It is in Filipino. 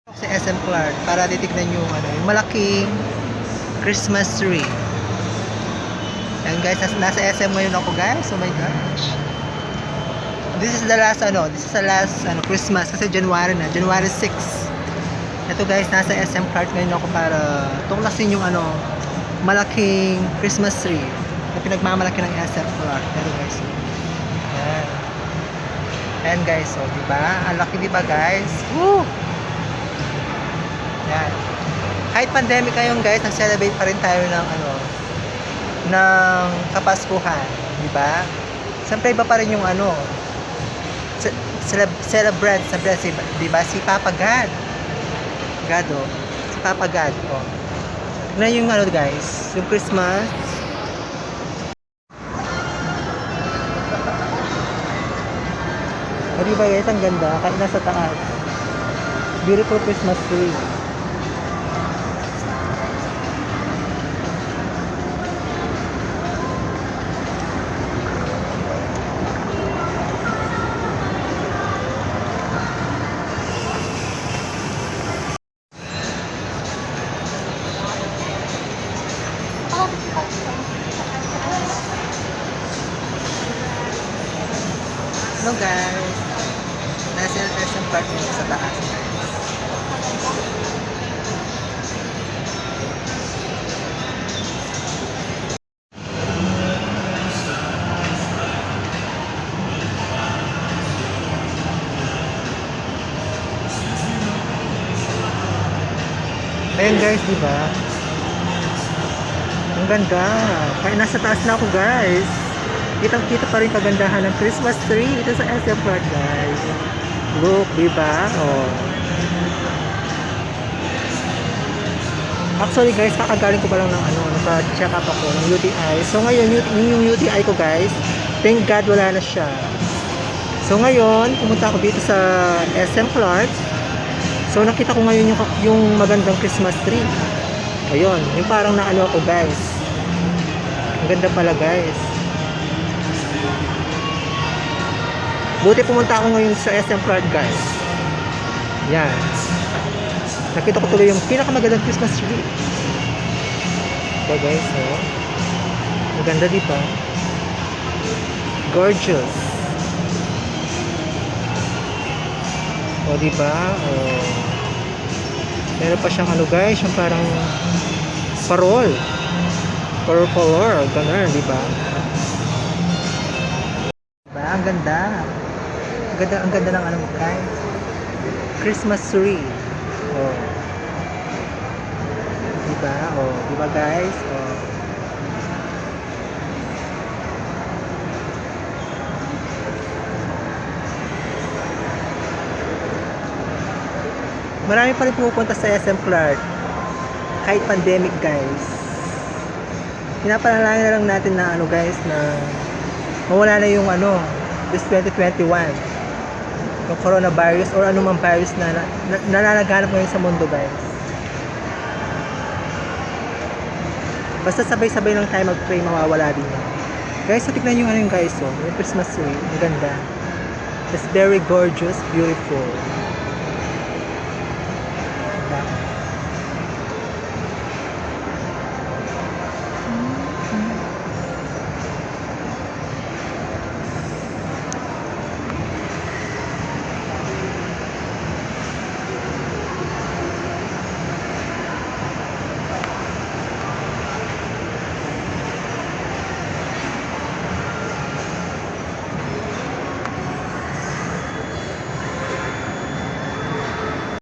Sa SM Clark para titignan yung yung malaking Christmas tree. And guys, nasa SM ngayon ako guys. Oh my gosh. This is the last Christmas kasi January na, January 6. Ito guys, nasa SM Clark ngayon ako para tuklasin yung malaking Christmas tree na pinagmamalaki ng SM Clark. Pero guys, yan. And guys, so diba? Ang laki diba guys? Woo! Yan. Kahit pandemic ngayon guys, nag-celebrate pa rin tayo ng Kapaskuhan, di ba? Siyempre iba pa rin yung celebrant, di ba? Si Papa God. Si Papa God, oh. Tignan yung guys, yung Christmas. O diba guys, ang ganda, kahit nasa taas. Beautiful Christmas tree. Hello guys, nasa SM Park dito sa taas guys. Ayun guys, di ba? Ang ganda. Kaya nasa taas na ako guys. Kitang-kita pa rin kagandahan ng Christmas tree dito sa SM Park guys. Look, di ba? Oh. Actually guys, kakagaling ko pa lang ng nagpa-check up ako ng UTI. So ngayon, yung UTI ko guys, thank God wala na siya. So ngayon, pumunta ako dito sa SM Clark. So nakita ko ngayon yung magandang Christmas tree. Ayun, yung parang ako guys. Ang ganda pala guys. Buti pumunta ako ngayon sa SM Clark guys. Yan. Nakita ko tuloy yung pinakamagandang Christmas tree. Ito guys, oh. Maganda dito. Gorgeous. O diba? Oh. Meron pa siyang guys, yung parang parol. Color, ganun, diba? Diba? Ang ganda. Ang ganda ng guys. Christmas tree. Oh. Diba? Oh, diba guys? Oh. Marami pa rin pumupunta sa SM Clark kahit pandemic guys. Pinapanalangin na lang natin na guys na mawala na yung this 2021 yung coronavirus or anumang virus na nalalaganap ngayon sa mundo guys. Basta sabay-sabay lang tayo mag-pray, mawawala din yan. Guys, so tignan yung guys, oh, yung Christmas tree, ang ganda. It's very gorgeous, beautiful.